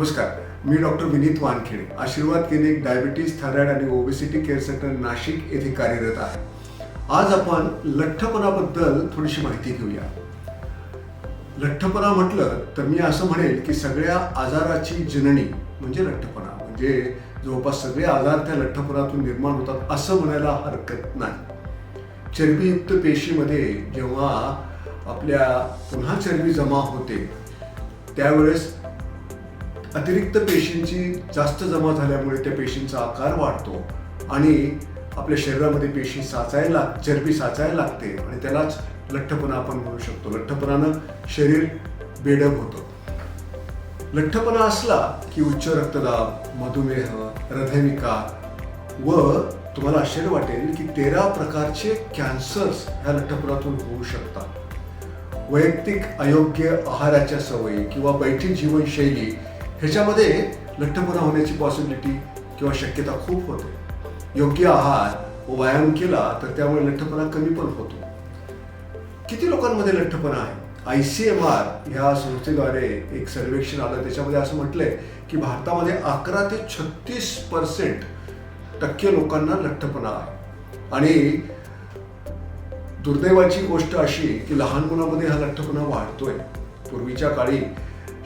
नमस्कार, मी डॉक्टर विनीत वानखेडे, आशीर्वाद clinic diabetes, thyroid आणि ओबेसिटी केअर सेंटर नाशिक येथे कार्यरत आहे. आज आपण लठ्ठपणाबद्दल थोडीशी माहिती घेऊया. लठ्ठपणा म्हटलं तर मी असं म्हणेल की सगळ्या आजाराची जननी म्हणजे लठ्ठपणा. म्हणजे जवळपास सगळे आजार त्या लठ्ठपणातून निर्माण होतात असं म्हणायला हरकत नाही. चरबीयुक्त पेशीमध्ये जेव्हा आपल्या पुन्हा चरबी जमा होते त्यावेळेस अतिरिक्त पेशींची जास्त जमा झाल्यामुळे त्या पेशींचा आकार वाढतो आणि आपल्या शरीरामध्ये चरबी साचायला लागते आणि त्यालाच लठ्ठपणा आपण म्हणू शकतो. लठ्ठपणानं शरीर बेडक होतं. लठ्ठपणा असला की उच्च रक्तदाब, मधुमेह, हृदयविकार व तुम्हाला आश्चर्य वाटेल की 13 प्रकारचे कॅन्सर्स ह्या लठ्ठपणातून होऊ शकतात. वैयक्तिक अयोग्य आहाराच्या सवयी किंवा बैठी जीवनशैली ह्याच्यामध्ये लठ्ठपणा होण्याची पॉसिबिलिटी किंवा शक्यता खूप होते. योग्य आहार व व्यायाम केला तर त्यामुळे लठ्ठपणा कमी पण होतो. किती लोकांमध्ये लठ्ठपणा आहे? ICMR ह्या संस्थेद्वारे एक सर्वेक्षण आलं, त्याच्यामध्ये असं म्हटलंय की भारतामध्ये 11 ते 36% लोकांना लठ्ठपणा आहे. आणि दुर्दैवाची गोष्ट अशी की लहान मुलांमध्ये हा लठ्ठपणा वाढतोय. पूर्वीच्या काळी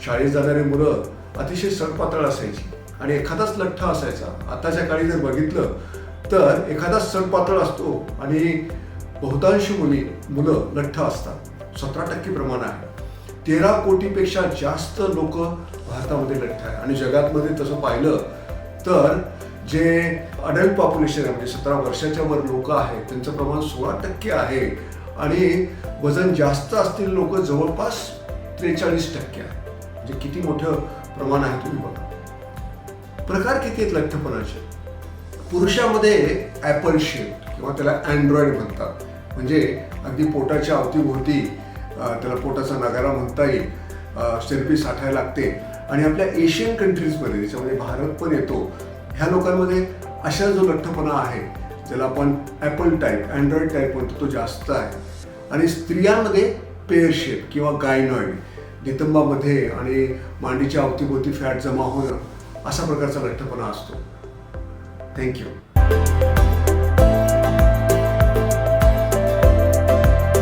शाळेत जाणारी मुलं अतिशय सडपातळ असायची आणि एखादाच लठ्ठ असायचा. आताच्या काळी जर बघितलं तर एखादाच सडपातळ असतो आणि बहुतांश मुलं लठ्ठ असतात. 17% प्रमाण आहे. 13 कोटीपेक्षा जास्त लोक भारतामध्ये लठ्ठ आहे. आणि जगातमध्ये तसं पाहिलं तर जे अडल्ट पॉप्युलेशन आहे म्हणजे 17 वर्षाच्या वर लोक आहेत त्यांचं प्रमाण 16% आहे आणि वजन जास्त असलेले लोक जवळपास 43% आहे. म्हणजे किती मोठं प्रमाण आहे तुम्ही बघा. प्रकार किती आहेत लठ्ठपणाचे? पुरुषामध्ये ॲपल शेप किंवा त्याला अँड्रॉइड म्हणतात. म्हणजे अगदी पोटाच्या अवतीभोवती त्याला पोटाचा नगारा म्हणता येईल, चरबी साठायला लागते. आणि आपल्या एशियन कंट्रीजमध्ये त्याच्यामध्ये भारत पण येतो. ह्या लोकांमध्ये अशा जो लठ्ठपणा आहे ज्याला आपण ॲपल टाईप, अँड्रॉइड टाईप म्हणतो तो जास्त आहे. आणि स्त्रियांमध्ये पेअर शेप किंवा गायनॉइड, नितंबामध्ये आणि मांडीच्या अवतीभोवती फॅट जमा होणं अशा प्रकारचा लठ्ठपणा असतो. थँक्यू.